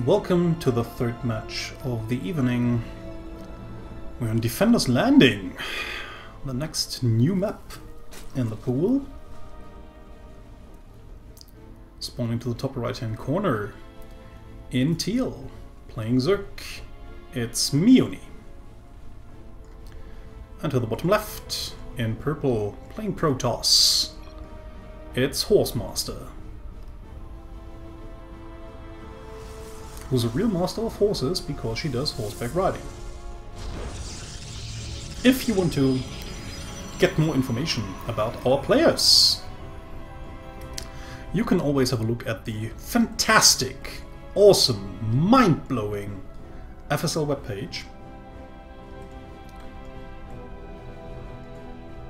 Welcome to the third match of the evening. We're on Defender's Landing, the next new map in the pool. Spawning to the top right hand corner, in teal, playing Zerk, it's Miyuni. And to the bottom left, in purple, playing Protoss, it's Horsemaster, who's a real master of horses because she does horseback riding. If you want to get more information about our players, you can always have a look at the fantastic, awesome, mind-blowing FSL webpage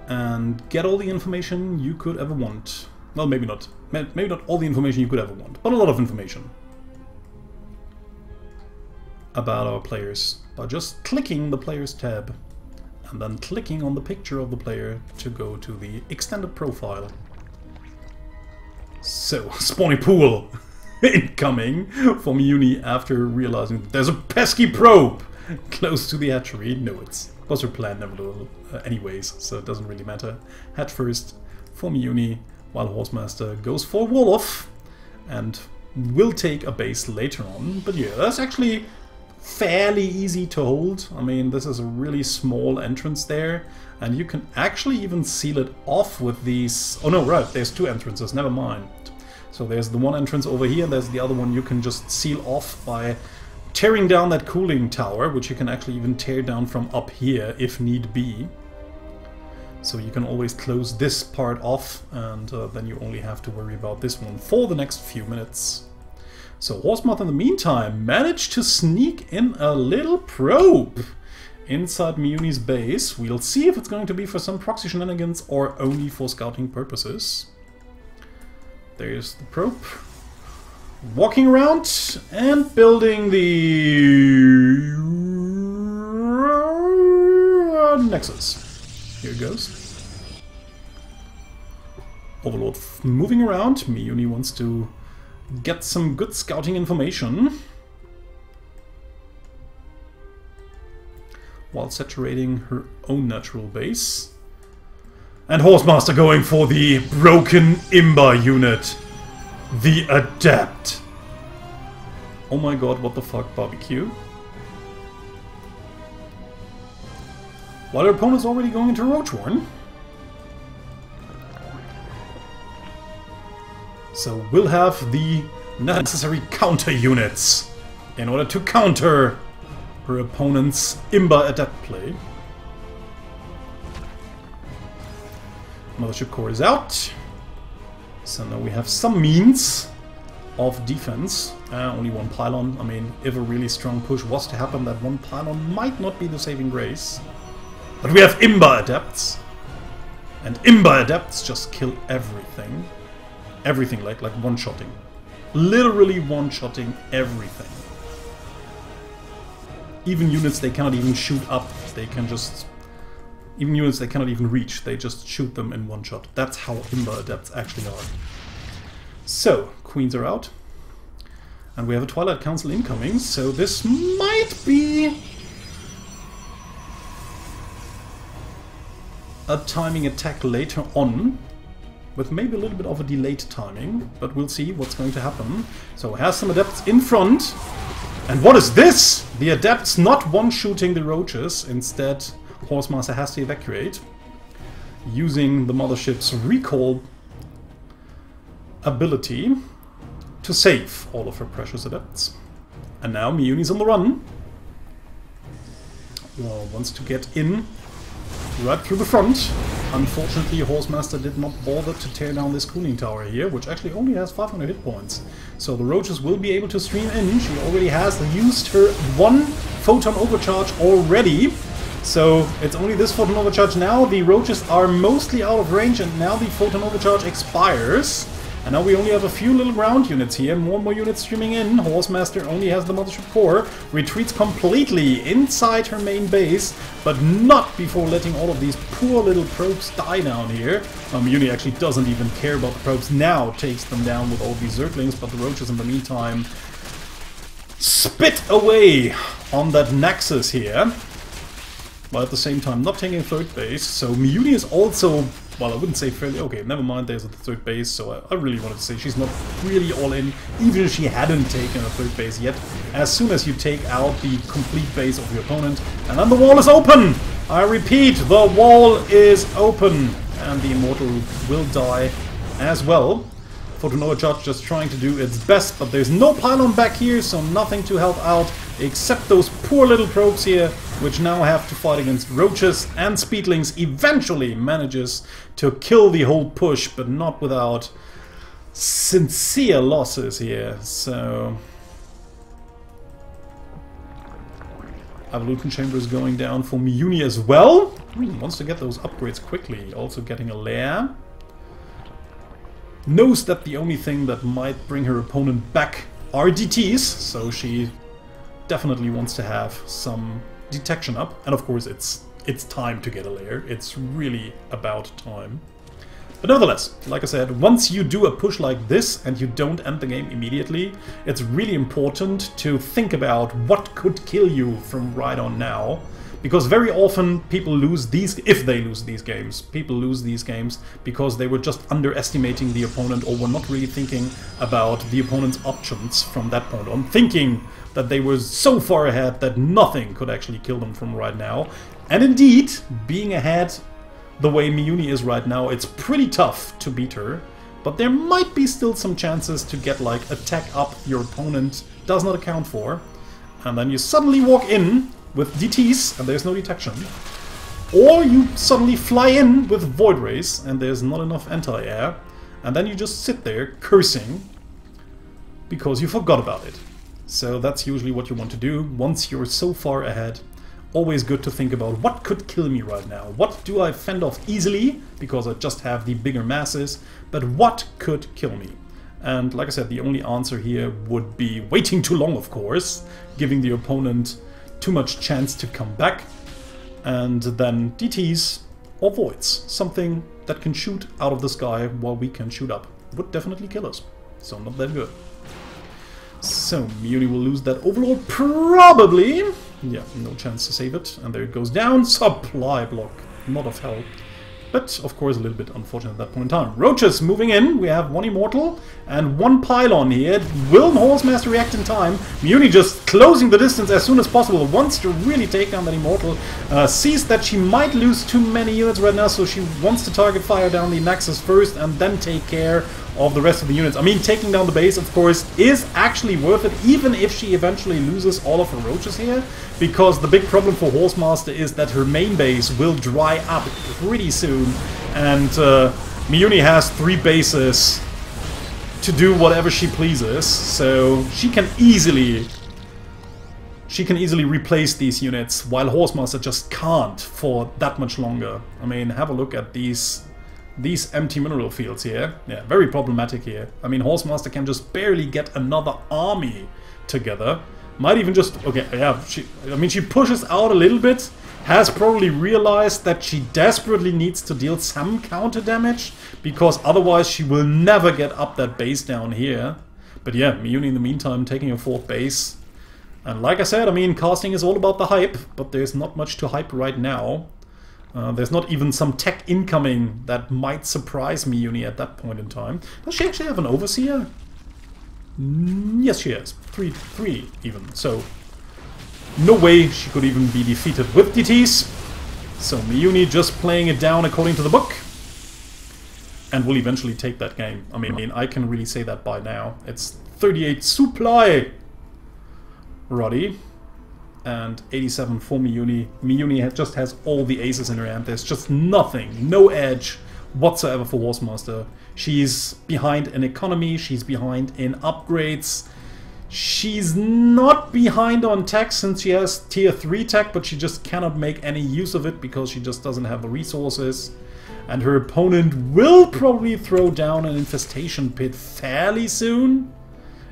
and get all the information you could ever want. Well, maybe not all the information you could ever want, but a lot of information about our players by just clicking the Players tab and then clicking on the picture of the player to go to the extended profile. So, spawning pool incoming from Miyuni after realizing that there's a pesky probe close to the hatchery. No, it was her plan nevertheless anyways, so it doesn't really matter. Hatch first for Miyuni, while Horsemaster goes for Wolof and will take a base later on. But yeah, that's actually fairly easy to hold. I mean, this is a really small entrance there, and you can actually even seal it off with these... Oh no, right, there's two entrances, never mind. So there's the one entrance over here, and there's the other one you can just seal off by tearing down that cooling tower, which you can actually even tear down from up here if need be. So you can always close this part off, and then you only have to worry about this one for the next few minutes. So Horsemaster in the meantime managed to sneak in a little probe inside Miyuni's base. We'll see if it's going to be for some proxy shenanigans or only for scouting purposes. There's the probe walking around and building the Nexus. Here it goes. Overlord moving around. Miyuni wants to get some good scouting information while saturating her own natural base. And Horsemaster going for the broken Imba unit, the Adept. Oh my god, what the fuck, barbecue. While her opponent's already going into Roachhorn. So we'll have the necessary counter units in order to counter her opponent's Imba Adept play. Mothership core is out. So now we have some means of defense. Only one pylon. I mean, if a really strong push was to happen, that one pylon might not be the saving grace. But we have Imba Adepts. And Imba Adepts just kill everything. Everything, like one-shotting. Literally one-shotting everything. Even units they cannot even shoot up. They can just... Even units they cannot even reach. They just shoot them in one shot. That's how Imba Adepts actually are. So, Queens are out. And we have a Twilight Council incoming. So this might be a timing attack later on, with maybe a little bit of a delayed timing, but we'll see what's going to happen. So has some Adepts in front. And what is this? The Adepts not one-shooting the Roaches. Instead, Horsemaster has to evacuate, using the Mothership's recall ability to save all of her precious Adepts. And now Miyuni's on the run. Well, wants to get in right through the front. Unfortunately, Horsemaster did not bother to tear down this cooling tower here, which actually only has 500 hit points. So the Roaches will be able to stream in. She already has used her one photon overcharge already. So it's only this photon overcharge now. The Roaches are mostly out of range, and now the photon overcharge expires. And now we only have a few little ground units here, more and more units streaming in. Horsemaster only has the Mothership core, retreats completely inside her main base, but not before letting all of these poor little probes die down here. Miyuni actually doesn't even care about the probes now, takes them down with all these Zerglings, but the Roaches in the meantime spit away on that Nexus here. But at the same time not taking third base. So Miyuni is also, well, I wouldn't say fairly, okay, never mind, there's a third base, so I really wanted to say she's not really all in, even if she hadn't taken a third base yet. As soon as you take out the complete base of your opponent, and then the wall is open! I repeat, the wall is open! And the Immortal will die as well. Fortunoa Judge just trying to do its best, but there's no pylon back here, so nothing to help out, except those poor little probes here, which now have to fight against roaches, and Speedlings eventually manages to kill the whole push, but not without sincere losses here. So Evolution Chamber is going down for Miyuni as well. Wants to get those upgrades quickly, also getting a lair. Knows that the only thing that might bring her opponent back are DTs, so she definitely wants to have some detection up. And of course it's time to get a lair. It's really about time. But nevertheless, like I said, once you do a push like this and you don't end the game immediately, it's really important to think about what could kill you from right on now. Because very often people lose these, if they lose these games, people lose these games because they were just underestimating the opponent or were not really thinking about the opponent's options from that point on, thinking that they were so far ahead that nothing could actually kill them from right now. And indeed, being ahead the way Miyuni is right now, it's pretty tough to beat her. But there might be still some chances to get like attack up your opponent does not account for. And then you suddenly walk in with DTs and there's no detection. Or you suddenly fly in with Void Rays and there's not enough anti-air. And then you just sit there cursing because you forgot about it. So that's usually what you want to do once you're so far ahead. Always good to think about what could kill me right now. What do I fend off easily because I just have the bigger masses, but what could kill me? And like I said, the only answer here would be waiting too long, of course, giving the opponent too much chance to come back, and then DTs or Voids, something that can shoot out of the sky while we can shoot up, would definitely kill us. So not that good. So Miyuni will lose that Overlord probably. Yeah, no chance to save it. And there it goes down. Supply block. Not of help. But, of course, a little bit unfortunate at that point in time. Roaches moving in. We have one Immortal and one Pylon here. Will Horsemaster react in time? Miyuni just closing the distance as soon as possible. Wants to really take down that Immortal. Sees that she might lose too many units right now, so she wants to target fire down the Nexus first and then take care of the rest of the units. I mean, taking down the base, of course, is actually worth it, even if she eventually loses all of her roaches here, because the big problem for Horsemaster is that her main base will dry up pretty soon, and Miyuni has 3 bases to do whatever she pleases, so she can easily replace these units, while Horsemaster just can't for that much longer. I mean, have a look at these empty mineral fields here. Yeah, very problematic here. I mean, Horsemaster can just barely get another army together. Might even just... okay, yeah, she pushes out a little bit. Has probably realized that she desperately needs to deal some counter damage, because otherwise she will never get up that base down here. But yeah, Miyuni in the meantime taking a 4th base. And like I said, I mean, casting is all about the hype, but there's not much to hype right now. There's not even some tech incoming that might surprise Miyuni at that point in time. Does she actually have an Overseer? Yes, she has. 3 even. So, no way she could even be defeated with DTs. So Miyuni just playing it down according to the book. And will eventually take that game. I mean, I can really say that by now. It's 38 supply! Roddy. And 87 for Miyuni. Miyuni just has all the aces in her hand. There's just nothing, no edge whatsoever for Horsemaster. She's behind in economy, she's behind in upgrades. She's not behind on tech since she has tier 3 tech, but she just cannot make any use of it because she just doesn't have the resources. And her opponent will probably throw down an infestation pit fairly soon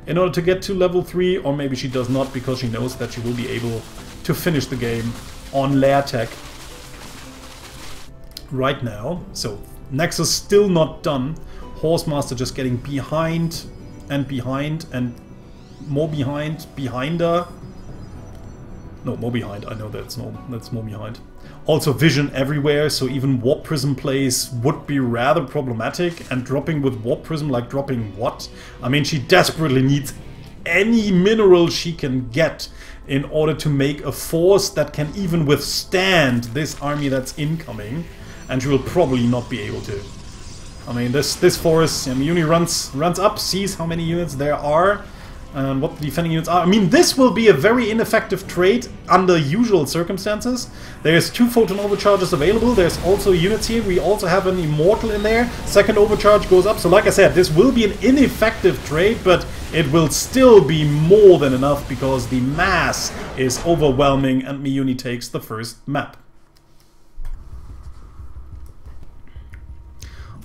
in order to get to level 3, or maybe she does not because she knows that she will be able to finish the game on lair tech right now. So Nexus still not done. Horsemaster just getting behind and behind, and more behind her. No, more behind. I know that's more behind. Also vision everywhere, so even Warp Prism plays would be rather problematic. And dropping with Warp Prism, like dropping what? I mean, she desperately needs any mineral she can get in order to make a force that can even withstand this army that's incoming. And she will probably not be able to. I mean, this force, Miyuni runs up, sees how many units there are, and what the defending units are. I mean, this will be a very ineffective trade under usual circumstances. There's 2 photon overcharges available. There's also units here. We also have an immortal in there. Second overcharge goes up. So like I said, this will be an ineffective trade, but it will still be more than enough because the mass is overwhelming and Miyuni takes the first map.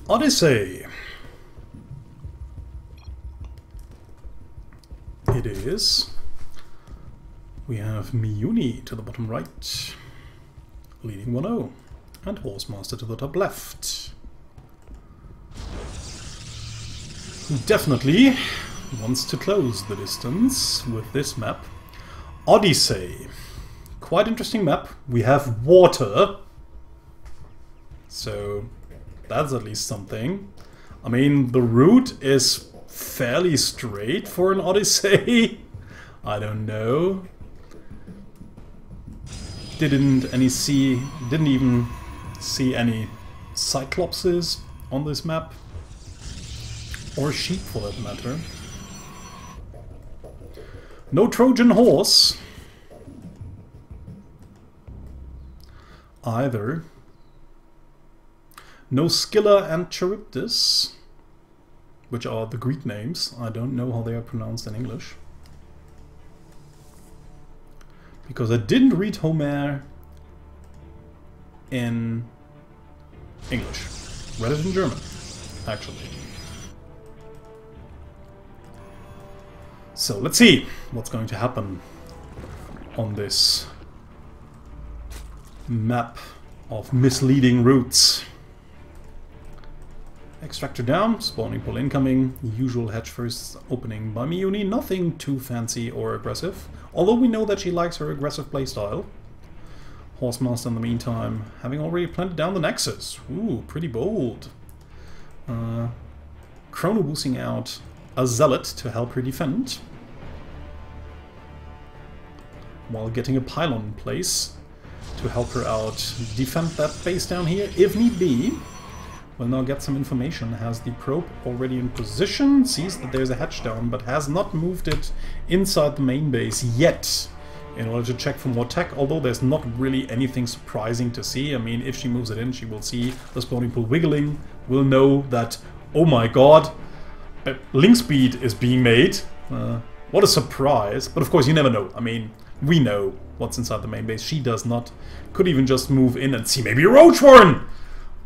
Odyssey. It is. We have Miyuni to the bottom right, leading 1-0, and Horsemaster to the top left, who definitely wants to close the distance with this map. Odyssey. Quite interesting map. We have water, so that's at least something. I mean, the route is fairly straight for an Odyssey. I don't know. Didn't even see any Cyclopses on this map. Or sheep for that matter. No Trojan horse either. No Scylla and Charybdis, which are the Greek names. I don't know how they are pronounced in English, because I didn't read Homer in English. Read it in German, actually. So let's see what's going to happen on this map of misleading routes. Extractor down, spawning pool incoming, usual hatch first opening by Miyuni, nothing too fancy or aggressive, although we know that she likes her aggressive playstyle. Horsemaster in the meantime, having already planted down the Nexus. Ooh, pretty bold. Chrono boosting out a Zealot to help her defend, while getting a pylon in place to help her out defend that base down here if need be. We'll now get some information. Has the probe already in position, sees that there's a hatch down, but has not moved it inside the main base yet in order to check for more tech, although there's not really anything surprising to see. I mean, if she moves it in, she will see the spawning pool wiggling, will know that, oh my god, link speed is being made. What a surprise. But of course, you never know. I mean, we know what's inside the main base. She does not. Could even just move in and see maybe a roach warren!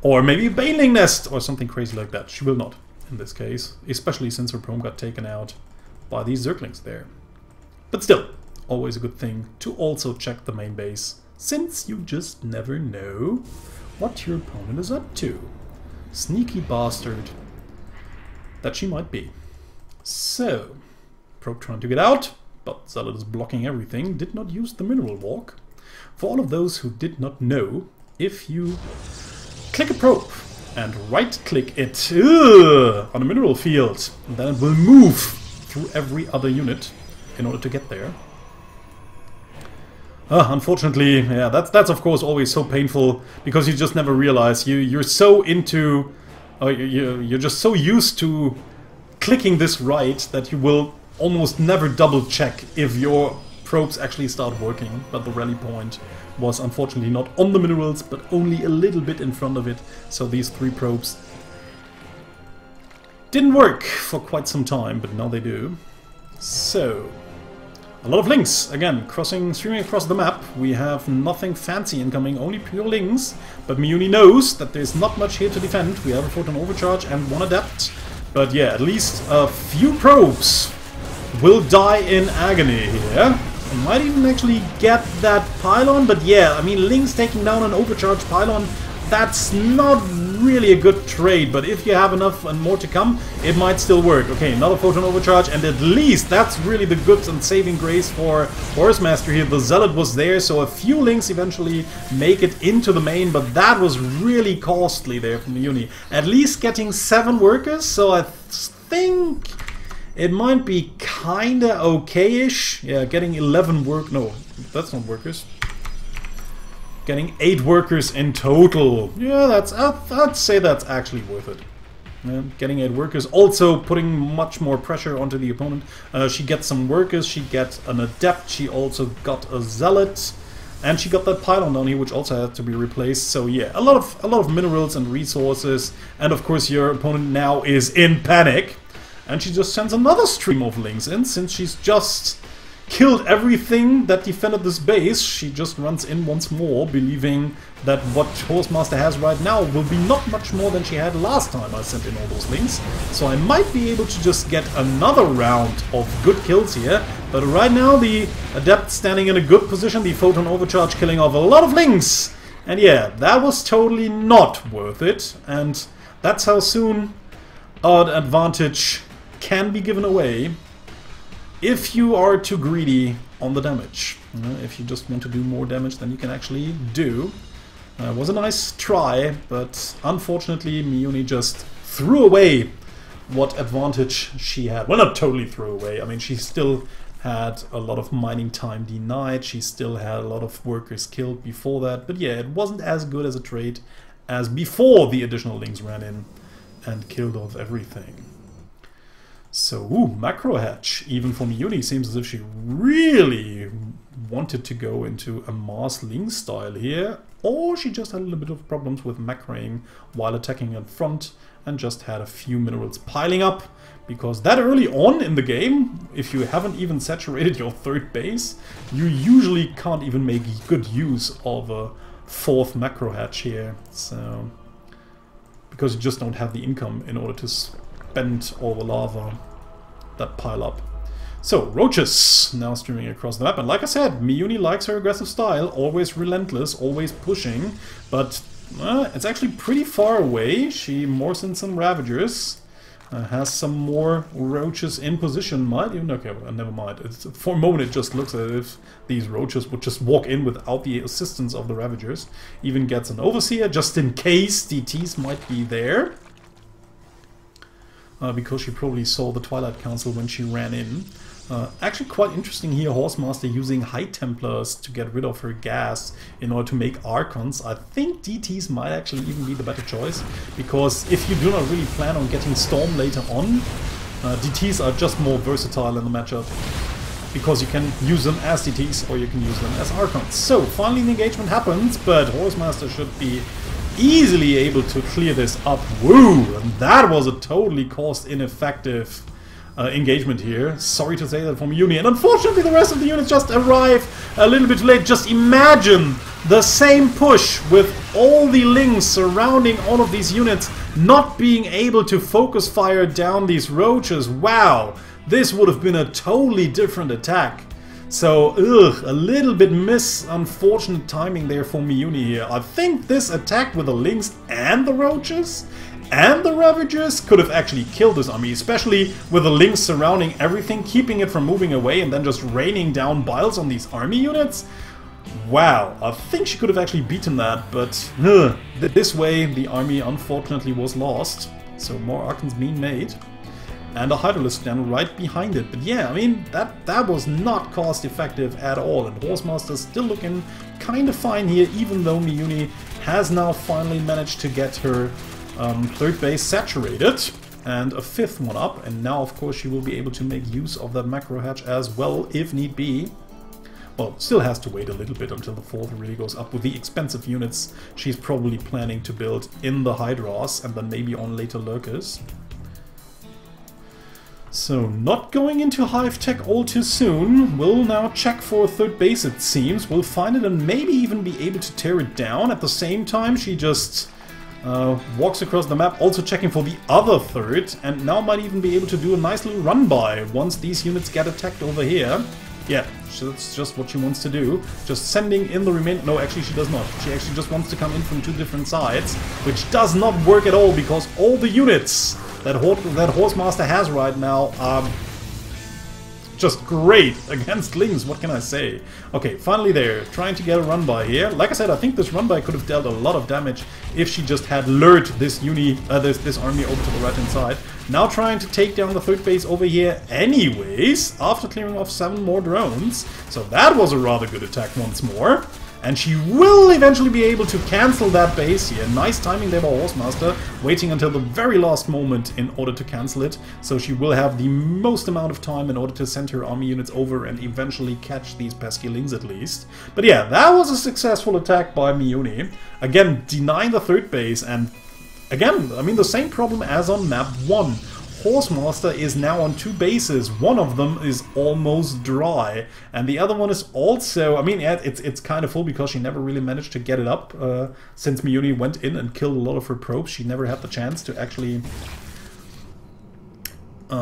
Or maybe a baneling nest, or something crazy like that. She will not, in this case. Especially since her prom got taken out by these Zerglings there. But still, always a good thing to also check the main base, since you just never know what your opponent is up to. Sneaky bastard that she might be. So, probe trying to get out, but Zealot is blocking everything. Did not use the mineral walk. For all of those who did not know, if you click a probe and right-click it on a mineral field, then it will move through every other unit in order to get there. Unfortunately, yeah, that's of course always so painful, because you just never realize you're so into, you're just so used to clicking this right that you will almost never double check if your probes actually start working. But the rally point was unfortunately not on the minerals, but only a little bit in front of it. So these 3 probes didn't work for quite some time, but now they do. So, a lot of links, again, streaming across the map. We have nothing fancy incoming, only pure links. But Miyuni knows that there's not much here to defend. We have a photon overcharge and 1 adept. But yeah, at least a few probes will die in agony here. Might even actually get that pylon, but yeah, I mean, Link's taking down an overcharged pylon. That's not really a good trade, but if you have enough and more to come, it might still work. Okay, another photon overcharge, and at least that's really the good and saving grace for Horsemaster here. The Zealot was there, so a few links eventually make it into the main, but that was really costly there from Miyuni. At least getting 7 workers, so I think it might be kinda okay-ish. Yeah, getting 11 no, that's not workers. Getting 8 workers in total. Yeah, that's I'd say that's actually worth it. Yeah, getting 8 workers, also putting much more pressure onto the opponent. She gets some workers, she gets an adept, she also got a zealot, and she got that pylon down here, which also had to be replaced. So yeah, a lot of minerals and resources, and of course your opponent now is in panic, and she just sends another stream of links in, since she's just killed everything that defended this base. She just runs in once more, believing that what Horsemaster has right now will be not much more than she had last time I sent in all those links. So I might be able to just get another round of good kills here. But right now the Adept standing in a good position, the Photon Overcharge killing off a lot of links. And yeah, that was totally not worth it. And that's how soon an advantage can be given away if you are too greedy on the damage. If you just want to do more damage than you can actually do. It was a nice try, but unfortunately Miyuni just threw away what advantage she had. Well, not totally threw away. I mean, she still had a lot of mining time denied. She still had a lot of workers killed before that. But yeah, it wasn't as good as a trade as before the additional links ran in and killed off everything. So, macro hatch, even for Miyuni, seems as if she really wanted to go into a Mars Link style here, or she just had a little bit of problems with macroing while attacking in front and just had a few minerals piling up, because that early on in the game, if you haven't even saturated your 3rd base, you usually can't even make good use of a 4th macro hatch here, so because you just don't have the income in order to spend all the lava that pile up. So, roaches now streaming across the map, and like I said, Miyuni likes her aggressive style, always relentless, always pushing, but it's actually pretty far away. She morphs in some Ravagers, has some more roaches in position, might even, okay, well, never mind. For a moment it just looks as if these roaches would just walk in without the assistance of the Ravagers. Even gets an Overseer, just in case DTs might be there. Because she probably saw the Twilight Council when she ran in. Actually quite interesting here, Horsemaster using High Templars to get rid of her gas in order to make Archons. I think DTs might actually even be the better choice, because if you do not really plan on getting Storm later on, DTs are just more versatile in the matchup, because you can use them as DTs or you can use them as Archons. So finally the engagement happens, but Horsemaster should be easily able to clear this up. Woo! And that was a totally cost-ineffective engagement here. Sorry to say that from Miyuni. And unfortunately the rest of the units just arrive a little bit late. Just imagine the same push with all the links surrounding all of these units not being able to focus fire down these roaches. Wow! This would have been a totally different attack. So, a little bit unfortunate timing there for Miyuni here. I think this attack with the links and the roaches and the Ravagers could have actually killed this army, especially with the links surrounding everything, keeping it from moving away and then just raining down biles on these army units. Wow, I think she could have actually beaten that, but this way the army unfortunately was lost. So more Archons being made. And a Hydralisk then right behind it. But yeah, I mean, that was not cost effective at all. And Horsemaster's still looking kind of fine here, even though Miyuni has now finally managed to get her 3rd base saturated. And a 5th one up. And now, of course, she will be able to make use of that macro hatch as well, if need be. Well, still has to wait a little bit until the 4th really goes up with the expensive units she's probably planning to build in the Hydras and then maybe on later Lurkers. So, not going into Hive Tech all too soon. We'll now check for a 3rd base, it seems. We'll find it and maybe even be able to tear it down. At the same time, she just walks across the map, also checking for the other 3rd, and now might even be able to do a nice little run-by once these units get attacked over here. Yeah, that's just what she wants to do. Just sending in the remaining... No, actually she does not. She actually just wants to come in from 2 different sides, which does not work at all, because all the units that Horsemaster has right now are just great against Lings. What can I say? Okay, finally there. Trying to get a run-by here. Like I said, I think this run-by could have dealt a lot of damage if she just had lured this this army over to the right-hand side. Now trying to take down the 3rd base over here anyways, after clearing off 7 more drones. So that was a rather good attack once more. And she will eventually be able to cancel that base here. Nice timing there by Horsemaster, waiting until the very last moment in order to cancel it. So she will have the most amount of time in order to send her army units over and eventually catch these pesky Lings at least. But yeah, that was a successful attack by Miyuni. Again, denying the 3rd base, and again, I mean, the same problem as on map 1. Horsemaster is now on 2 bases. One of them is almost dry, and the other one is also... I mean, yeah, it's kind of full because she never really managed to get it up. Since Miyuni went in and killed a lot of her probes, she never had the chance to actually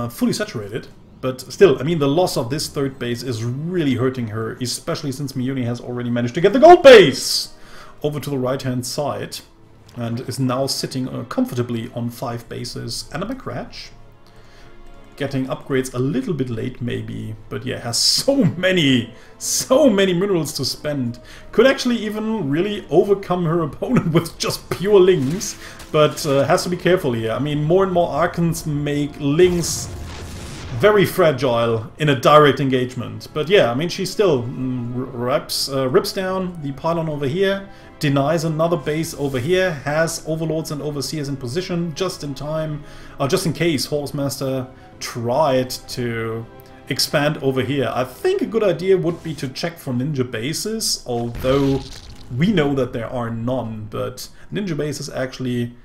fully saturate it. But still, I mean, the loss of this 3rd base is really hurting her, especially since Miyuni has already managed to get the gold base over to the right-hand side, and is now sitting comfortably on 5 bases and a Macratch. Getting upgrades a little bit late maybe, but yeah, has so many minerals to spend. Could actually even really overcome her opponent with just pure Lings, but has to be careful here. I mean, more and more Archons make Lings very fragile in a direct engagement. But yeah, I mean, she still rips down the pylon over here, denies another base over here, has Overlords and Overseers in position just in time, just in case Horsemaster tried to expand over here. I think a good idea would be to check for ninja bases, although we know that there are none, but ninja bases actually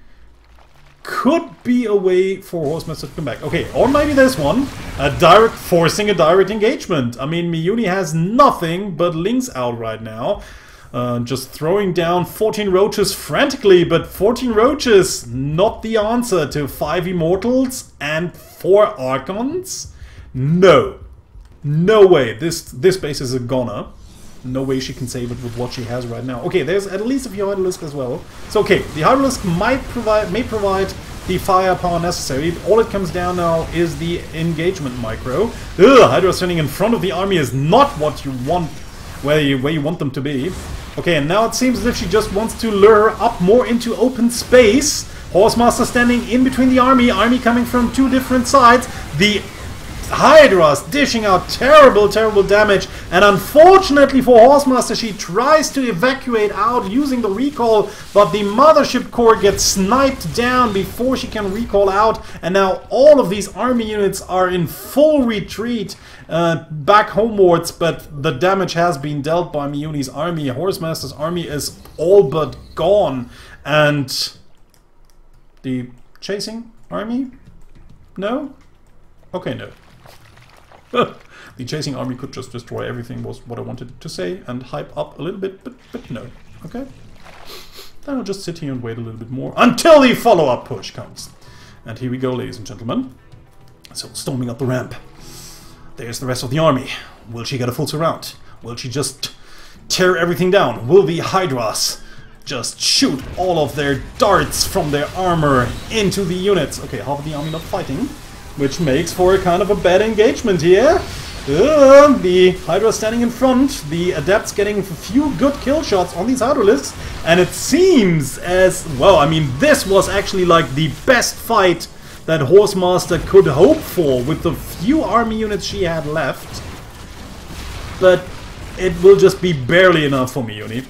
could be a way for Horsemaster to come back. Okay, or maybe there's one. Forcing a direct engagement. I mean, Miyuni has nothing but Lings out right now. Just throwing down 14 roaches frantically, but 14 roaches, not the answer to 5 Immortals and 4 Archons? No. No way. This base is a goner. No way she can save it with what she has right now. Okay, there's at least a few Hydralisk as well. So okay, the Hydralisk may provide the firepower necessary. All it comes down now is the engagement micro. Ugh, Hydra standing in front of the army is not what you want, where you want them to be. Okay, and now it seems as if she just wants to lure her up more into open space. Horsemaster standing in between the army coming from 2 different sides. The Hydras dishing out terrible damage, and unfortunately for Horsemaster, she tries to evacuate out using the recall, but the Mothership Core gets sniped down before she can recall out, and now all of these army units are in full retreat back homewards, but the damage has been dealt by Miyuni's army. Horsemaster's army is all but gone, and the chasing army? No? Okay, no. The chasing army could just destroy everything, was what I wanted to say, and hype up a little bit, but no. Okay? Then I'll just sit here and wait a little bit more until the follow-up push comes. And here we go, ladies and gentlemen. So, storming up the ramp. There's the rest of the army. Will she get a full surround? Will she just tear everything down? Will the Hydras just shoot all of their darts from their armor into the units? Okay, half of the army not fighting, which makes for a kind of a bad engagement here. The Hydra standing in front, the Adepts getting a few good kill shots on these Hydralisks, and it seems as, well, I mean, this was actually like the best fight that Horsemaster could hope for with the few army units she had left. But it will just be barely enough for Miyuni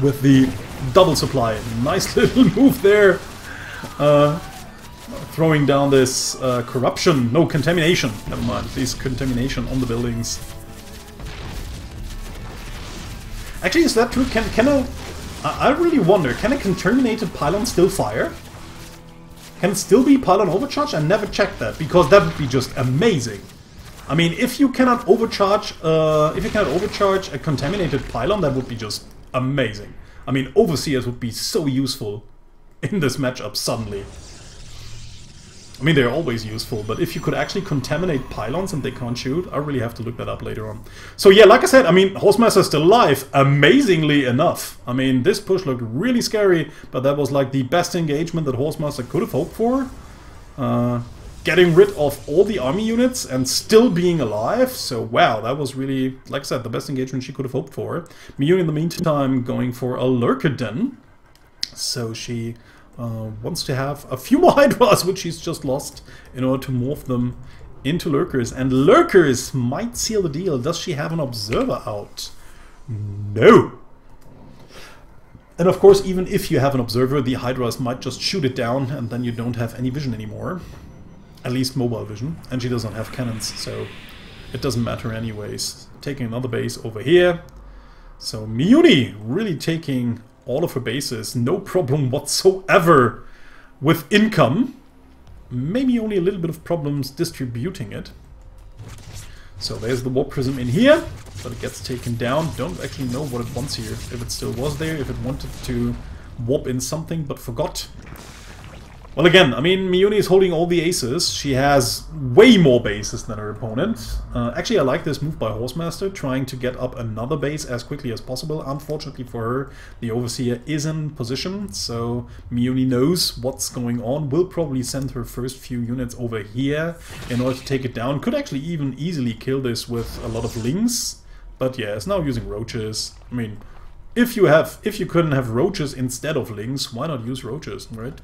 with the double supply. Nice little move there. Throwing down this corruption, no, contamination, never mind, this contamination on the buildings. Actually, is that true? I really wonder, can a contaminated pylon still fire? Can it still be pylon overcharge? I never checked that, because that would be just amazing. I mean, if you cannot overcharge a contaminated pylon, that would be just amazing. I mean, Overseers would be so useful in this matchup suddenly. I mean, they're always useful, but if you could actually contaminate pylons and they can't shoot, I really have to look that up later on. So yeah, like I said, I mean, Horsemaster is still alive, amazingly enough. I mean, this push looked really scary, but that was like the best engagement that Horsemaster could have hoped for. Getting rid of all the army units and still being alive, so wow, that was really, like I said, the best engagement she could have hoped for. Miyuni in the meantime going for a Lurker Den, so she wants to have a few more Hydras, which she's just lost, in order to morph them into Lurkers. And Lurkers might seal the deal. Does she have an Observer out? No! And of course, even if you have an Observer, the Hydras might just shoot it down, and then you don't have any vision anymore. At least mobile vision. And she doesn't have cannons, so it doesn't matter anyways. Taking another base over here. So Miyuni really taking all of her bases, no problem whatsoever with income. Maybe only a little bit of problems distributing it. So there's the Warp Prism in here, but it gets taken down. Don't actually know what it wants here. If it still was there, if it wanted to warp in something but forgot. Well, again, I mean, Miyuni is holding all the aces. She has way more bases than her opponent. Actually, I like this move by Horsemaster, trying to get up another base as quickly as possible. Unfortunately for her, the Overseer is in position, so Miyuni knows what's going on. Will probably send her first few units over here in order to take it down. Could actually even easily kill this with a lot of Lings. But yeah, it's now using Roaches. I mean, if you couldn't have Roaches instead of Lings, why not use Roaches, right?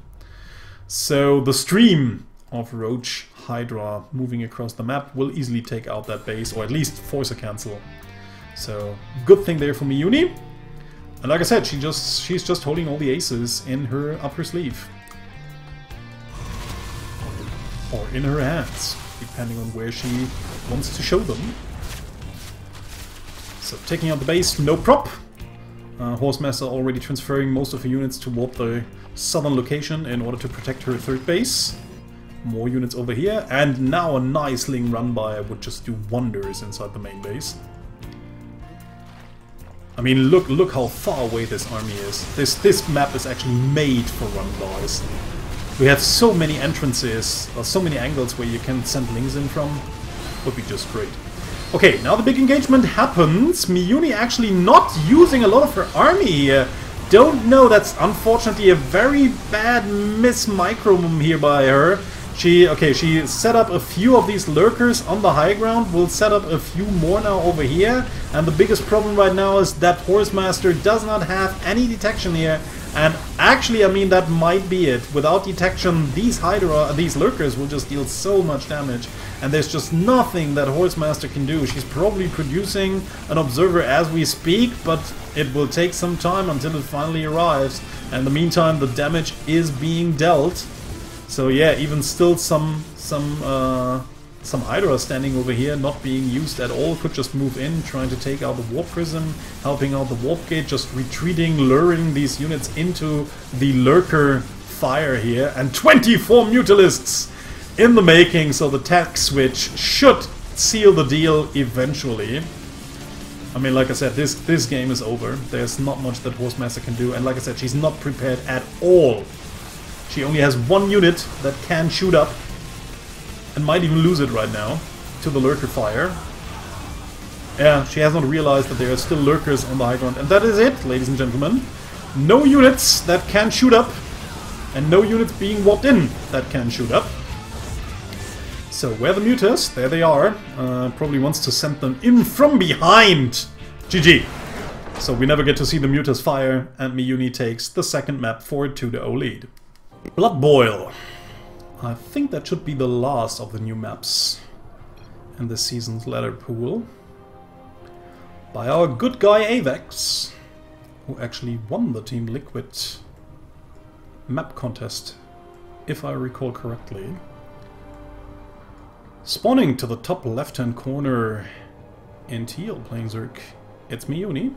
So the stream of Roach Hydra moving across the map will easily take out that base, or at least force a cancel. So good thing there for Miyuni. And like I said, she's just holding all the aces in her upper sleeve. Or in her hands, depending on where she wants to show them. So taking out the base, no prop. Horsemaster already transferring most of her units to warp the southern location in order to protect her third base. More units over here, and now a nice Ling run by would just do wonders inside the main base. I mean, look how far away this army is. This map is actually made for run-bys. We have so many entrances, or so many angles where you can send Lings in from. Would be just great. Okay, now the big engagement happens. Miyuni actually not using a lot of her army here. Don't know, that's unfortunately a very bad miss-micro here by her. She set up a few of these Lurkers on the high ground, will set up a few more now over here, and the biggest problem right now is that Horsemaster does not have any detection here, and actually, I mean, that might be it. Without detection, these Lurkers will just deal so much damage, and there's just nothing that Horsemaster can do. She's probably producing an Observer as we speak, but it will take some time until it finally arrives, and in the meantime, the damage is being dealt. So yeah, even still some Hydra standing over here, not being used at all, could just move in, trying to take out the Warp Prism, helping out the Warp Gate, just retreating, luring these units into the Lurker fire here, and 24 Mutalisks in the making, so the tech switch should seal the deal eventually. I mean, like I said, this game is over. There's not much that Horsemaster can do, and like I said, she's not prepared at all. She only has one unit that can shoot up, and might even lose it right now, to the Lurker fire. Yeah, she has not realized that there are still Lurkers on the high ground, and that is it, ladies and gentlemen. No units that can shoot up, and no units being warped in that can shoot up. So where the Mutas, there they are. Probably wants to send them in from behind. GG. So we never get to see the Mutas fire, and Miyuni takes the second map for a 2-0 lead. Blood Boil. I think that should be the last of the new maps in this season's ladder pool. By our good guy Avex, who actually won the Team Liquid map contest, if I recall correctly. Spawning to the top left-hand corner in teal, playing Zerg, it's Miyuni.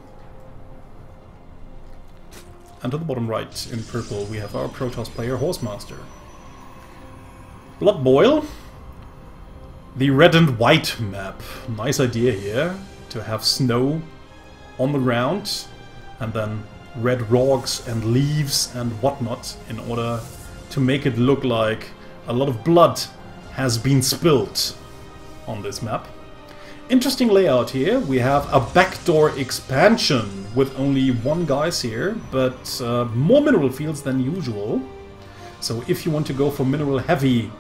And to the bottom right, in purple, we have our Protoss player, Horsemaster. Blood Boil. The red and white map. Nice idea here, to have snow on the ground, and then red rocks and leaves and whatnot, in order to make it look like a lot of blood has been spilled on this map. Interesting layout here. We have a backdoor expansion with only one guys here, but more mineral fields than usual. So if you want to go for mineral heavy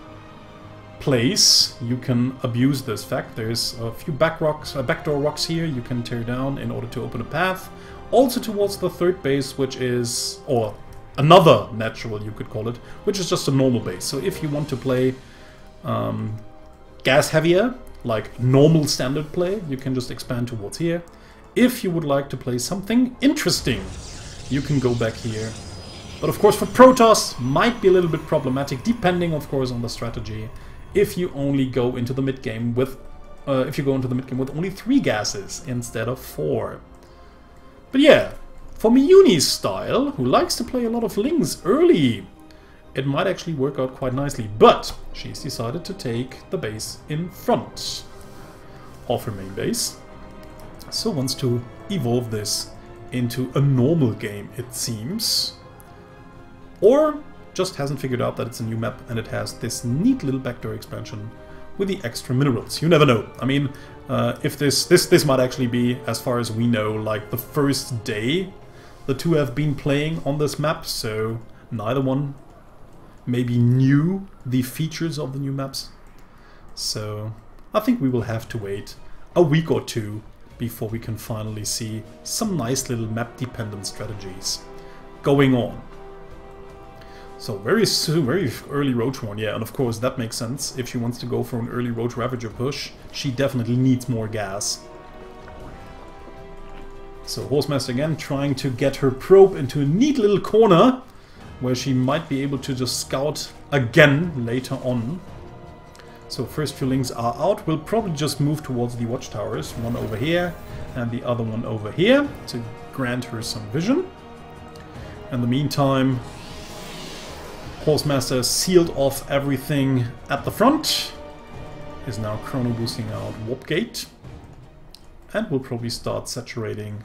plays, you can abuse this fact. There's a few backdoor rocks here you can tear down in order to open a path. Also towards the third base, which is, or another natural you could call it, which is just a normal base. So if you want to play gas heavier, like normal standard play, you can just expand towards here. If you would like to play something interesting, you can go back here. But of course for Protoss, might be a little bit problematic, depending of course on the strategy. If you only go into the mid game with, with only 3 gases instead of 4. But yeah, for Miyuni's style, who likes to play a lot of Lings early, it might actually work out quite nicely, but she's decided to take the base in front of her main base. So wants to evolve this into a normal game, it seems. Or just hasn't figured out that it's a new map and it has this neat little backdoor expansion with the extra minerals. You never know. I mean, if this might actually be, as far as we know, like the first day the two have been playing on this map, so neither one maybe knew the features of the new maps. So I think we will have to wait a week or two before we can finally see some nice little map dependent strategies going on. So very soon, very early Roach Horn, yeah, and of course that makes sense. If she wants to go for an early Roach Ravager push, she definitely needs more gas. So Horsemaster again trying to get her probe into a neat little corner where she might be able to just scout again later on. So first few Lings are out. We'll probably just move towards the watchtowers. One over here and the other one over here to grant her some vision. In the meantime, Horsemaster sealed off everything at the front. Is now chrono boosting out Warp Gate. And we'll probably start saturating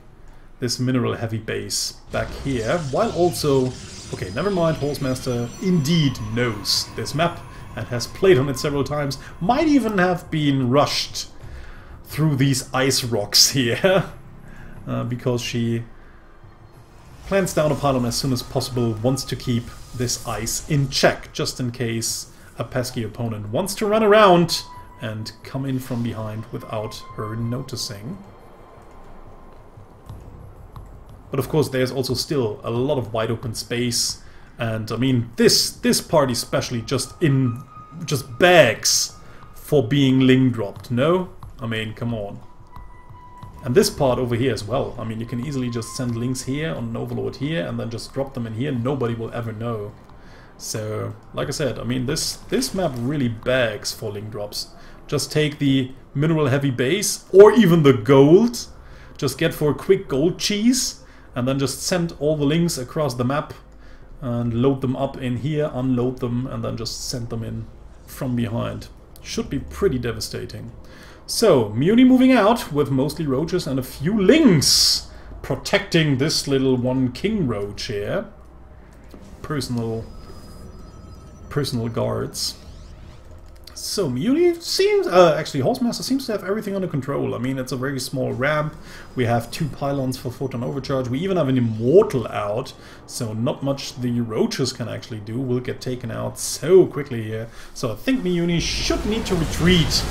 this mineral heavy base back here, while also, okay, never mind, Horsemaster indeed knows this map and has played on it several times, might even have been rushed through these ice rocks here, because she plants down a pylon as soon as possible, wants to keep this ice in check, just in case a pesky opponent wants to run around and come in from behind without her noticing. But of course there's also still a lot of wide open space, and I mean this part especially just begs for being Ling dropped, no? I mean, come on. And this part over here as well. I mean, you can easily just send Lings here on an Overlord here and then just drop them in here. Nobody will ever know. So, like I said, I mean, this map really begs for Ling drops. Just take the mineral heavy base or even the gold. Just get for a quick gold cheese and then just send all the Lings across the map and load them up in here, unload them, and then just send them in from behind. Should be pretty devastating. So, Miyuni moving out with mostly roaches and a few Lings protecting this little one king roach here. Personal guards. So Miyuni seems, actually Horsemaster seems to have everything under control. I mean, it's a very small ramp. We have 2 pylons for photon overcharge. We even have an immortal out, so not much the roaches can actually do. Will get taken out so quickly here. So I think Miyuni should need to retreat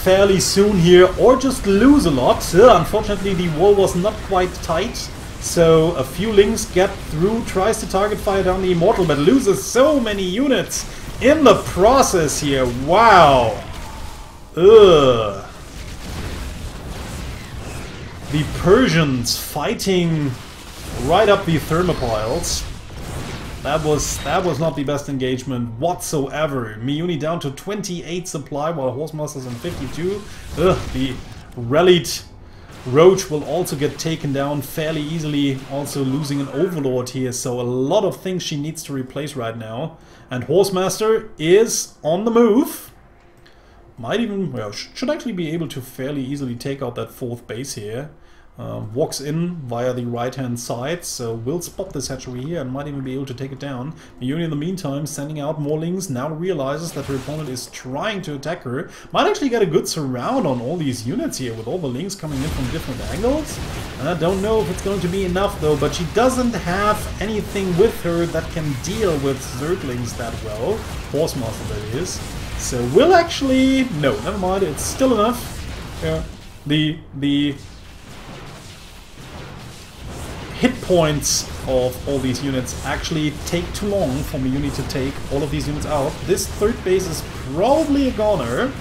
fairly soon here, or just lose a lot. Unfortunately, the wall was not quite tight, so a few Lings get through, tries to target fire down the immortal, but loses so many units in the process here. Wow. Ugh. The Persians fighting right up the thermopiles. That was not the best engagement whatsoever. Miyuni down to 28 supply while Horsemaster's on 52. Ugh, the rallied Roach will also get taken down fairly easily, also losing an Overlord here, so a lot of things she needs to replace right now. And Horsemaster is on the move. Might even, well, should actually be able to fairly easily take out that 4th base here. Walks in via the right-hand side, so will spot this hatchery here and might even be able to take it down. Miyuni in the meantime sending out more lings, now realizes that her opponent is trying to attack her. Might actually get a good surround on all these units here with all the lings coming in from different angles. I don't know if it's going to be enough though, but she doesn't have anything with her that can deal with Zerglings that well. Horsemaster that is. So will actually... no, never mind, it's still enough. Yeah, the hit points of all these units actually take too long for Miyuni to take all of these units out. This third base is probably a goner.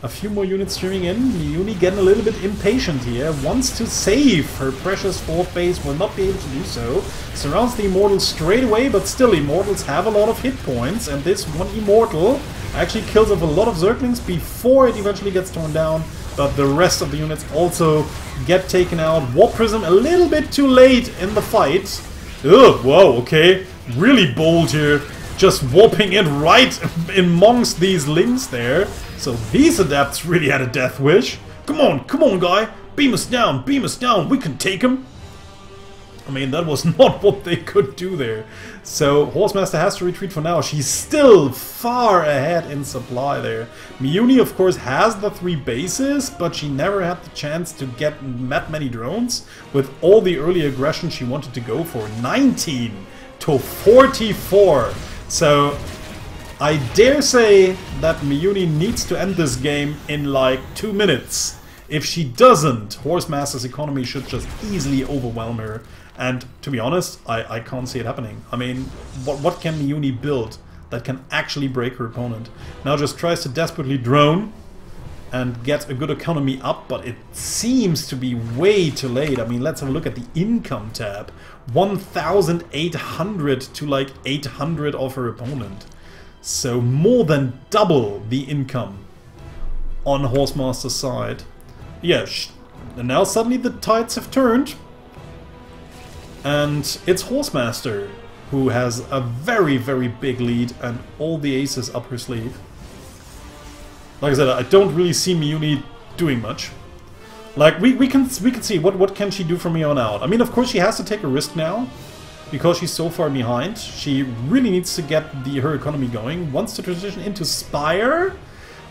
A few more units streaming in. Miyuni getting a little bit impatient here. Wants to save her precious fourth base. Will not be able to do so. Surrounds the Immortals straight away, but still Immortals have a lot of hit points. And this one Immortal actually kills off a lot of Zerglings before it eventually gets torn down. But the rest of the units also get taken out. Warp Prism a little bit too late in the fight. Ugh, whoa, okay. Really bold here. Just warping in right amongst these lings there. So these adepts really had a death wish. Come on, guy. Beam us down, we can take him. I mean, that was not what they could do there. So Horsemaster has to retreat for now. She's still far ahead in supply there. Miyuni, of course, has the 3 bases, but she never had the chance to get that many drones. With all the early aggression she wanted to go for. 19 to 44. So I dare say that Miyuni needs to end this game in like 2 minutes. If she doesn't, Horsemaster's economy should just easily overwhelm her. And to be honest, I can't see it happening. I mean, what can Miyuni build that can actually break her opponent? Now just tries to desperately drone and get a good economy up, but it seems to be way too late. I mean, let's have a look at the income tab. 1,800 to like 800 of her opponent. So more than double the income on Horsemaster's side. Yeah, and now suddenly the tides have turned. And it's Horsemaster who has a very, very big lead and all the aces up her sleeve. Like I said, I don't really see Miyuni doing much. Like, we can see what can she do from here on out. I mean, of course she has to take a risk now, because she's so far behind. She really needs to get her economy going. Wants to transition into Spire.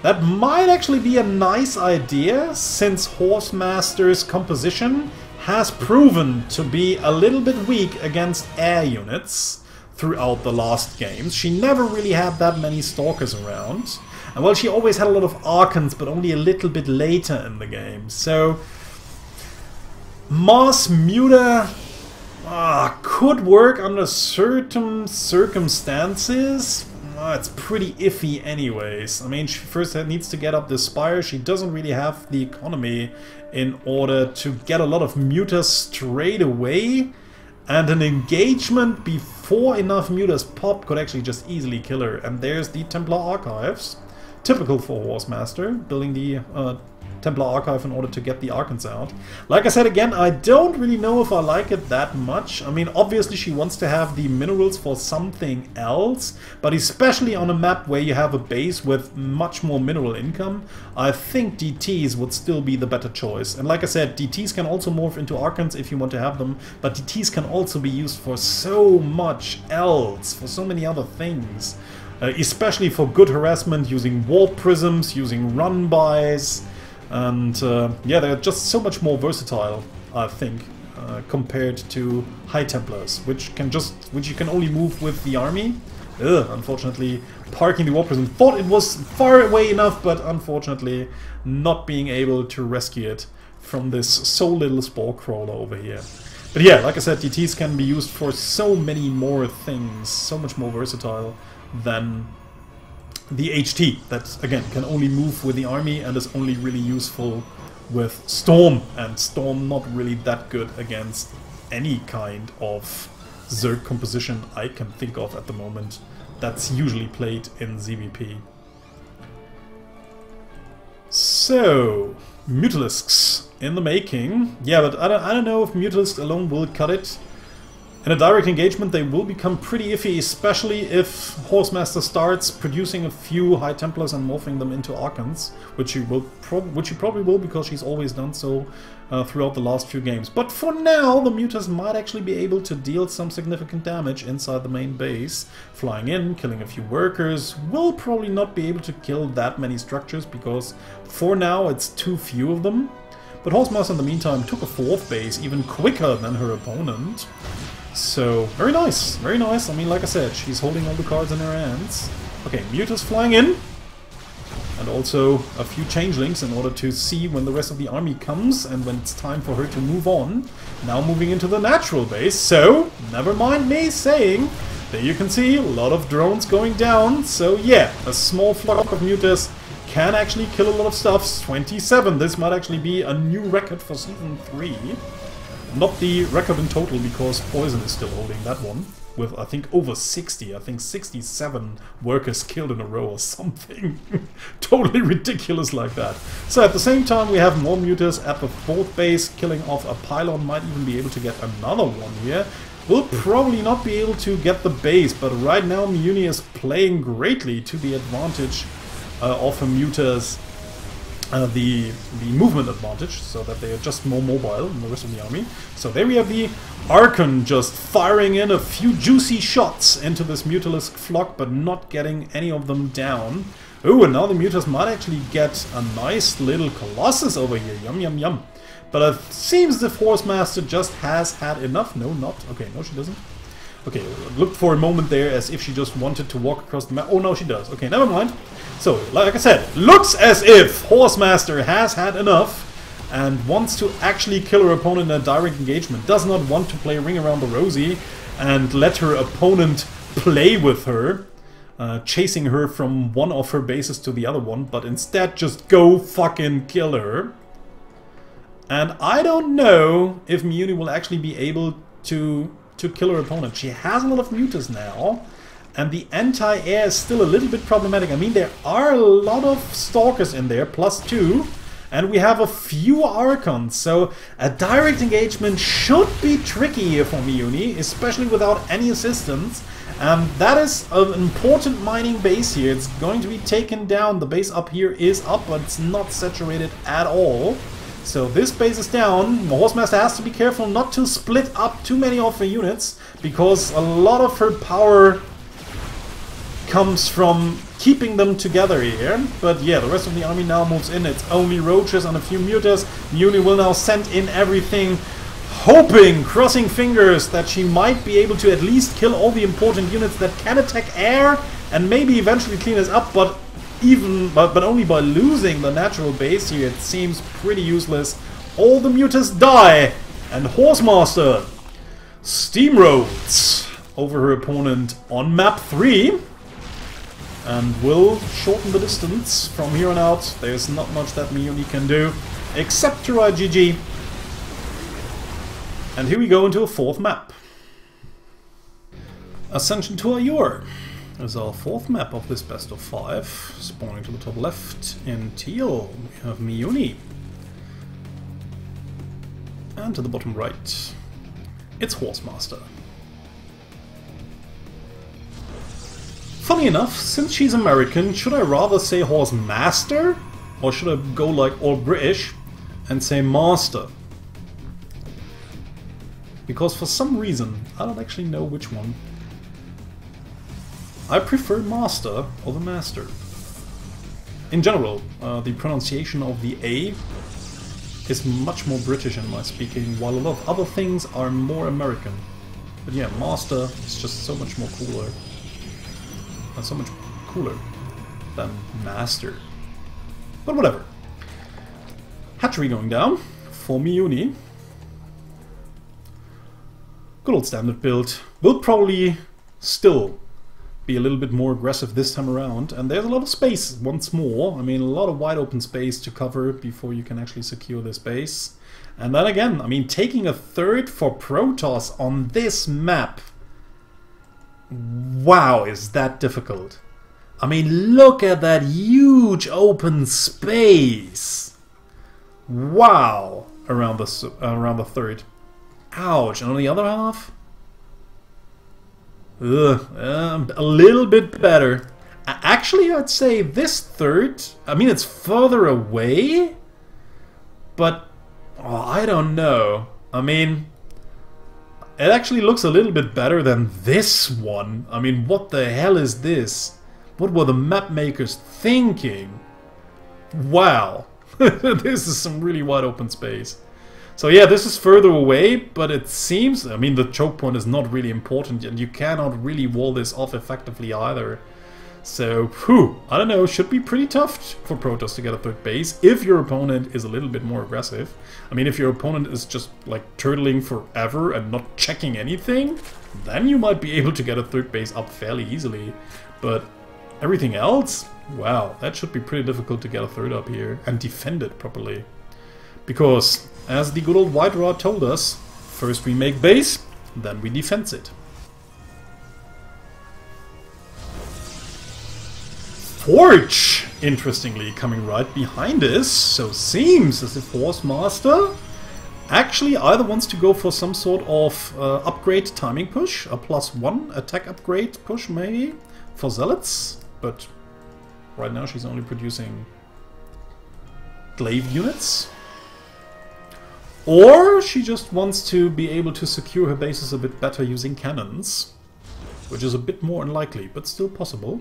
That might actually be a nice idea, since Horsemaster's composition has proven to be a little bit weak against air units throughout the last games. She never really had that many Stalkers around. And well, she always had a lot of Archons, but only a little bit later in the game. So Mass Muta could work under certain circumstances. It's pretty iffy anyways. I mean, she first needs to get up the Spire. She doesn't really have the economy in order to get a lot of mutas straight away. And an engagement before enough mutas pop could actually just easily kill her. And there's the Templar Archives. Typical for Horsemaster, building the Templar Archive in order to get the Archons out. Like I said again, I don't really know if I like it that much. I mean, obviously she wants to have the minerals for something else, but especially on a map where you have a base with much more mineral income, I think DTs would still be the better choice. And like I said, DTs can also morph into Archons if you want to have them, but DTs can also be used for so much else, for so many other things. Especially for good harassment, using warp prisms, using run-bys. And yeah, they're just so much more versatile, I think, compared to High Templars, which you can only move with the army. Unfortunately, parking the Warp Prism. Thought it was far away enough, but unfortunately not being able to rescue it from this so little Spore Crawler over here. But yeah, like I said, DTs can be used for so many more things, so much more versatile than the HT, that again can only move with the army and is only really useful with Storm, and Storm not really that good against any kind of Zerg composition I can think of at the moment that's usually played in ZvP. So, Mutalisks in the making. Yeah, but I don't know if Mutalisks alone will cut it. In a direct engagement, they will become pretty iffy, especially if Horsemaster starts producing a few High Templars and morphing them into Archons, which she probably will, because she's always done so throughout the last few games. But for now, the Mutas might actually be able to deal some significant damage inside the main base. Flying in, killing a few workers, will probably not be able to kill that many structures, because for now it's too few of them. But Horsemaster in the meantime took a 4th base even quicker than her opponent. So, very nice, very nice. I mean, like I said, she's holding all the cards in her hands. Okay, Mutas flying in. And also a few changelings in order to see when the rest of the army comes and when it's time for her to move on. Now moving into the natural base, so never mind me saying, there you can see a lot of drones going down. So yeah, a small flock of Mutas can actually kill a lot of stuff. 27, this might actually be a new record for Season 3. Not the record in total, because Poison is still holding that one. With, I think, over 60. I think 67 workers killed in a row or something. Totally ridiculous like that. So at the same time, we have more Mutas at the 4th base. Killing off a pylon, might even be able to get another one here. We'll probably not be able to get the base, but right now Miyuni is playing greatly to the advantage of her Mutas. The movement advantage, so that they are just more mobile than the rest of the army. So there we have the Archon just firing in a few juicy shots into this Mutalisk flock, but not getting any of them down. Oh, and now the Mutas might actually get a nice little Colossus over here. Yum, yum, yum. But it seems the Horsemaster just has had enough. No, not. Okay, no, she doesn't. Okay, looked for a moment there as if she just wanted to walk across the map. Oh, no, she does. Okay, never mind. So, like I said, looks as if Horsemaster has had enough and wants to actually kill her opponent in a direct engagement. Does not want to play Ring Around the Rosie and let her opponent play with her, chasing her from one of her bases to the other one, but instead just go fucking kill her. And I don't know if Miyuni will actually be able to kill her opponent. She has a lot of Mutas now, and the anti-air is still a little bit problematic. I mean, there are a lot of Stalkers in there, +2, and we have a few Archons, so a direct engagement should be tricky here for Miyuni, especially without any assistance. That is an important mining base here. It's going to be taken down. The base up here is up, but it's not saturated at all. So this base is down. The Horsemaster has to be careful not to split up too many of her units, because a lot of her power comes from keeping them together here. But yeah, the rest of the army now moves in. It's only roaches and a few Mutas. Miyuni will now send in everything, hoping, crossing fingers, that she might be able to at least kill all the important units that can attack air and maybe eventually clean us up, but only by losing the natural base here. It seems pretty useless. All the Mutas die, and Horsemaster steamroads over her opponent on map 3 and will shorten the distance from here on out. There's not much that Miyuni can do except to write GG. And here we go into a 4th map. Ascension to Ayur is our 4th map of this best of 5. Spawning to the top left in teal, we have Miyuni. And to the bottom right, it's Horsemaster. Funny enough, since she's American, should I rather say Horsemaster? Or should I go like all British and say Master? Because for some reason, I don't actually know which one. I prefer Master over Master. In general, the pronunciation of the A is much more British in my speaking, while a lot of other things are more American. But yeah, Master is just so much more cooler. And so much cooler than Master. But whatever. Hatchery going down for Miyuni. Good old standard build. Will probably still be a little bit more aggressive this time around, and there's a lot of space once more. I mean, a lot of wide open space to cover before you can actually secure this base. And then again, I mean, taking a 3rd for Protoss on this map, wow, is that difficult. I mean, look at that huge open space. Wow, around the 3rd. Ouch, and on the other half, A little bit better. Actually, I'd say this third, I mean, it's further away, but oh, I don't know. I mean, it actually looks a little bit better than this one. I mean, what the hell is this? What were the map makers thinking? Wow. This is some really wide open space. So yeah, this is further away, but it seems, I mean, the choke point is not really important, and you cannot really wall this off effectively either. So, whew, I don't know, should be pretty tough for Protoss to get a third base if your opponent is a little bit more aggressive. I mean, if your opponent is just like turtling forever and not checking anything, then you might be able to get a third base up fairly easily. But everything else, wow, that should be pretty difficult to get a third up here and defend it properly. Because, as the good old White Rod told us, first we make base, then we defense it. Forge, interestingly, coming right behind this, so seems as if Horsemaster actually either wants to go for some sort of upgrade timing push, a +1 attack upgrade push maybe, for Zealots, but right now she's only producing glaive units. Or she just wants to be able to secure her bases a bit better using cannons, which is a bit more unlikely, but still possible.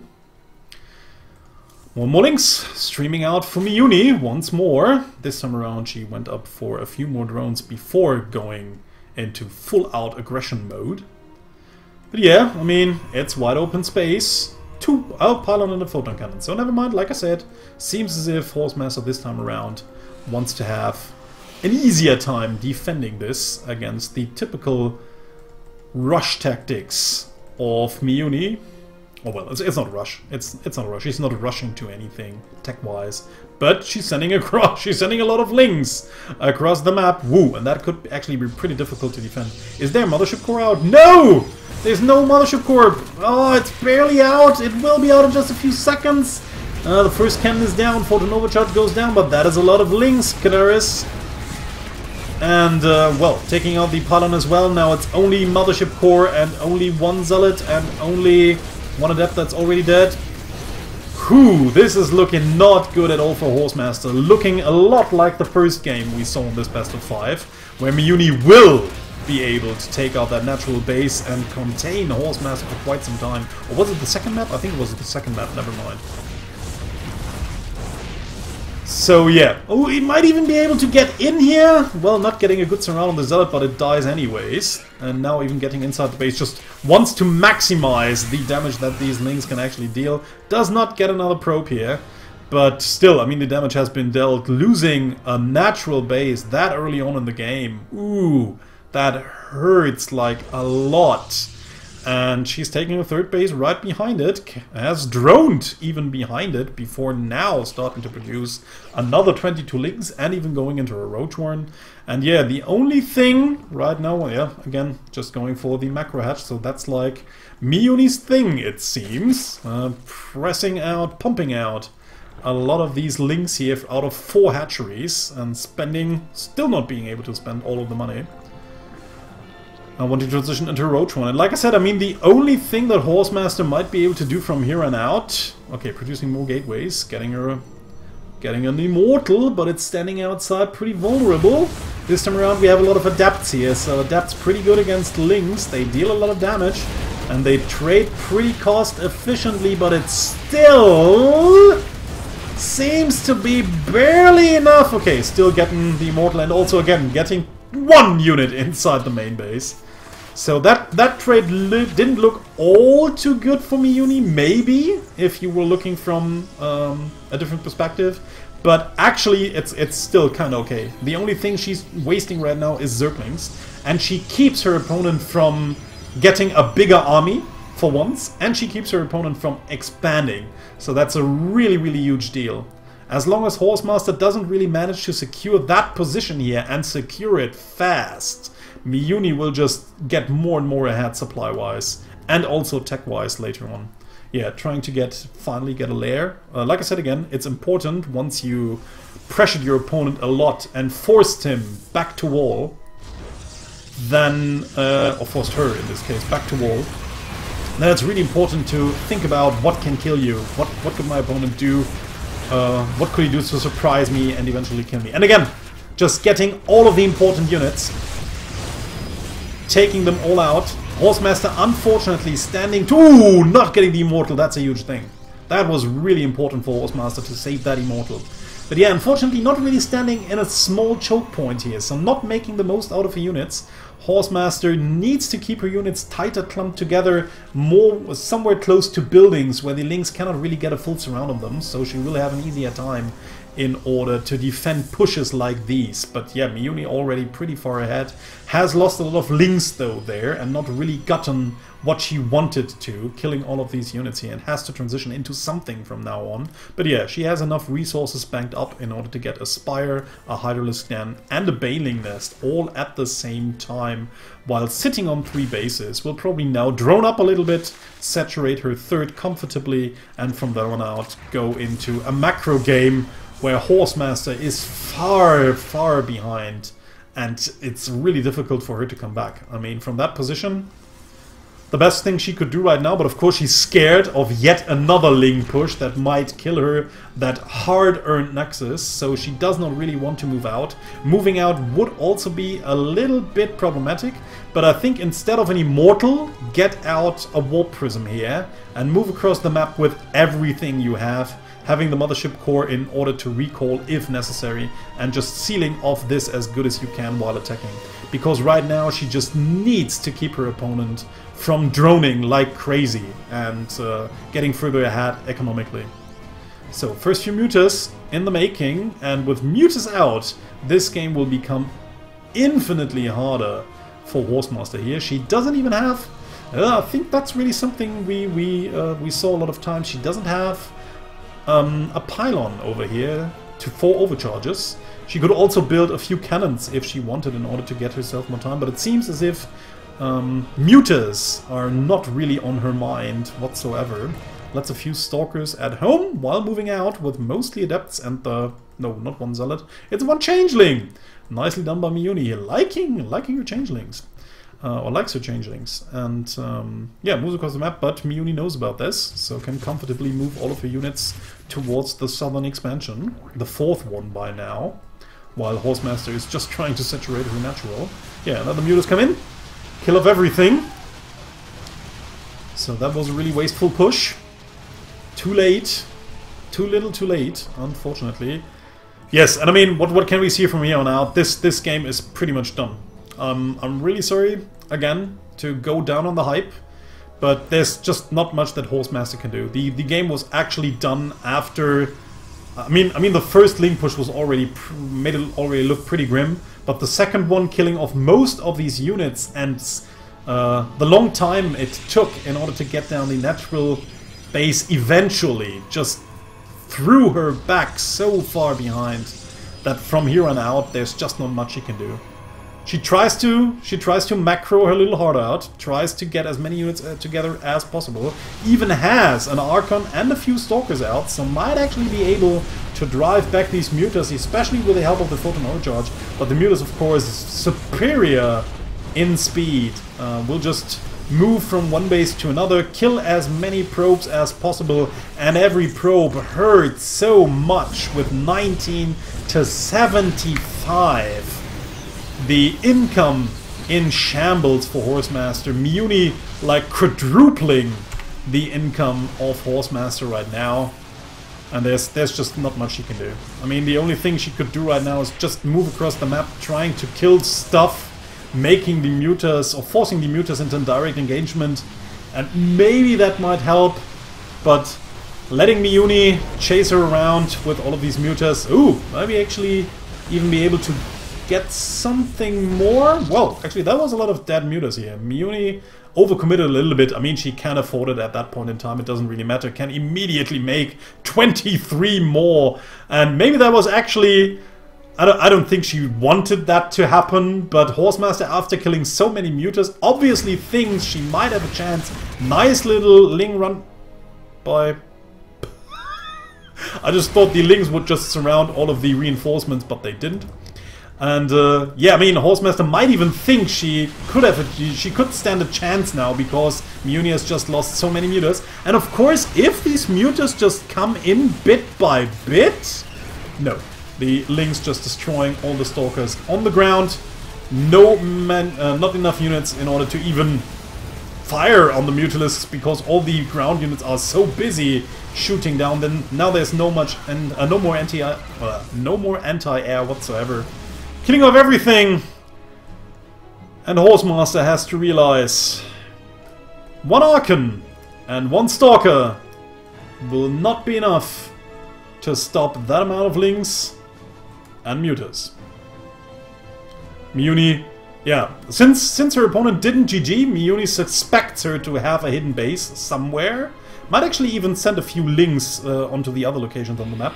More Mullings streaming out for Miyuni once more. This time around she went up for a few more drones before going into full-out aggression mode. But yeah, I mean, it's wide open space. Two pylon and a photon cannon. So never mind, like I said, seems as if Horsemaster this time around wants to have an easier time defending this against the typical rush tactics of Miyuni. Oh well, it's not a rush. It's not a rush. She's not rushing to anything tech-wise, but she's sending across. She's sending a lot of links across the map. Woo, and that could actually be pretty difficult to defend. Is there a mothership core out? No, there's no mothership core. Oh, it's barely out. It will be out in just a few seconds. The first cannon is down. Photonova charge goes down, but that is a lot of links, Canaris. And, well, taking out the pylon as well. Now it's only mothership core and only one zealot and only one adept that's already dead. Whew, this is looking not good at all for Horsemaster. Looking a lot like the first game we saw in this best of 5, where Miyuni will be able to take out that natural base and contain Horsemaster for quite some time. Or was it the second map? I think it was the second map, never mind. So yeah, oh, he might even be able to get in here. Well, not getting a good surround on the Zealot, but it dies anyways. And now even getting inside the base, just wants to maximize the damage that these links can actually deal. Does not get another probe here, but still, I mean, the damage has been dealt. Losing a natural base that early on in the game, ooh, that hurts like a lot. And she's taking a third base right behind it, has droned even behind it before now starting to produce another 22 links and even going into a roach horn. And yeah, the only thing right now, well, yeah, again, just going for the macro hatch, so that's like Miyuni's thing, it seems. Pressing out, pumping out a lot of these links here out of 4 hatcheries and spending, still not being able to spend all of the money. I want to transition into a roach one. And like I said, I mean, the only thing that Horsemaster might be able to do from here on out... Okay, producing more gateways, getting an immortal, but it's standing outside pretty vulnerable. This time around we have a lot of adapts here, so adapts pretty good against links. They deal a lot of damage, and they trade pretty cost efficiently, but it still seems to be barely enough. Okay, still getting the immortal, and also again getting 1 unit inside the main base. So that trade didn't look all too good for Miyuni, maybe, if you were looking from a different perspective. But actually, it's still kind of okay. The only thing she's wasting right now is Zerglings, and she keeps her opponent from getting a bigger army, for once, and she keeps her opponent from expanding. So that's a really, really huge deal. As long as Horsemaster doesn't really manage to secure that position here and secure it fast, Miyuni will just get more and more ahead supply-wise and also tech-wise later on. Yeah, trying to finally get a lair. Like I said again, it's important once you pressured your opponent a lot and forced him back to wall, then, or forced her in this case, back to wall, Now it's really important to think about what can kill you, what could my opponent do, what could he do to surprise me and eventually kill me. And again, just getting all of the important units, taking them all out. Horsemaster unfortunately standing to... Ooh, not getting the immortal, that's a huge thing. That was really important for Horsemaster to save that immortal. But yeah, unfortunately not really standing in a small choke point here, so not making the most out of her units. Horsemaster needs to keep her units tighter clumped together, more somewhere close to buildings where the Lynx cannot really get a full surround of them, so she will have an easier time in order to defend pushes like these. But yeah, Miyuni already pretty far ahead. Has lost a lot of Lynx though there and not really gotten what she wanted to, killing all of these units here, and has to transition into something from now on. But yeah, she has enough resources banked up in order to get a Spire, a Hydralisk Den and a Baneling Nest all at the same time while sitting on 3 bases. Will probably now drone up a little bit, saturate her third comfortably, and from there on out go into a macro game where Horsemaster is far, far behind, and it's really difficult for her to come back. I mean, from that position, the best thing she could do right now, but of course she's scared of yet another Ling push that might kill her, that hard-earned Nexus, so she does not really want to move out. Moving out would also be a little bit problematic, but I think instead of an Immortal, get out a Warp Prism here and move across the map with everything you have, having the Mothership Core in order to recall if necessary, and just sealing off this as good as you can while attacking. Because right now she just needs to keep her opponent from droning like crazy and getting further ahead economically. So first few Mutas in the making, and with Mutas out, this game will become infinitely harder for Horsemaster here. She doesn't even have... I think that's really something we saw a lot of times. She doesn't have a pylon over here for overcharges. She could also build a few cannons if she wanted in order to get herself more time, but it seems as if Mutas are not really on her mind whatsoever. Let's a few Stalkers at home while moving out with mostly Adepts and the... no, not one Zealot. It's one Changeling! Nicely done by Miyuni here. Liking her Changelings. Or likes her Changelings. And yeah, moves across the map, but Miyuni knows about this, so can comfortably move all of her units towards the southern expansion. The 4th one by now. While Horsemaster is just trying to saturate her natural. Yeah, another Mutas come in. Kill off everything. So that was a really wasteful push. Too late. Too little too late, unfortunately. Yes, and I mean, what can we see from here on out? This game is pretty much done. I'm really sorry, again, to go down on the hype, but there's just not much that Horsemaster can do. The game was actually done after... I mean, the first Link push was made it already look pretty grim, but the second one, killing off most of these units, and the long time it took in order to get down the natural base eventually, just threw her back so far behind that from here on out, there's just not much she can do. She tries to macro her little heart out, tries to get as many units together as possible, even has an Archon and a few Stalkers out, so might actually be able to drive back these Mutas, especially with the help of the Photon Overcharge. But the Mutas, of course, is superior in speed. Will just move from one base to another, kill as many probes as possible, and every probe hurts so much with 19 to 75. The income in shambles for Horsemaster. Miyuni like quadrupling the income of Horsemaster right now. And there's just not much she can do. I mean, the only thing she could do right now is just move across the map, trying to kill stuff, making the Mutas, or forcing the Mutas into direct engagement. And maybe that might help, but letting Miyuni chase her around with all of these Mutas, ooh, maybe actually even be able to get something more. Well, actually that was a lot of dead Mutas here. Miyuni overcommitted a little bit. I mean, she can afford it at that point in time. It doesn't really matter. Can immediately make 23 more. And maybe that was actually... I don't think she wanted that to happen, but Horsemaster, after killing so many Mutas, obviously thinks she might have a chance. Nice little Ling run by... I just thought the Lings would just surround all of the reinforcements, but they didn't. And yeah, I mean, Horsemaster might even think she could stand a chance now because Miyuni has just lost so many mutas. And of course, if these mutas just come in bit by bit, no, the Link's just destroying all the Stalkers on the ground. No not enough units in order to even fire on the Mutalisks because all the ground units are so busy shooting down. Then now there's no more anti-air whatsoever. Killing off everything, and Horsemaster has to realize one Archon and one Stalker will not be enough to stop that amount of Links and Mutas. Miyuni, yeah, since her opponent didn't GG, Miyuni suspects her to have a hidden base somewhere. Might actually even send a few Links onto the other locations on the map.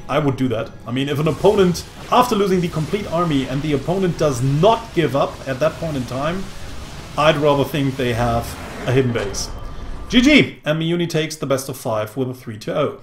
I would do that. I mean, if an opponent, after losing the complete army, and the opponent does not give up at that point in time, I'd rather think they have a hidden base. GG! And Miyuni takes the best of 5 with a 3-0.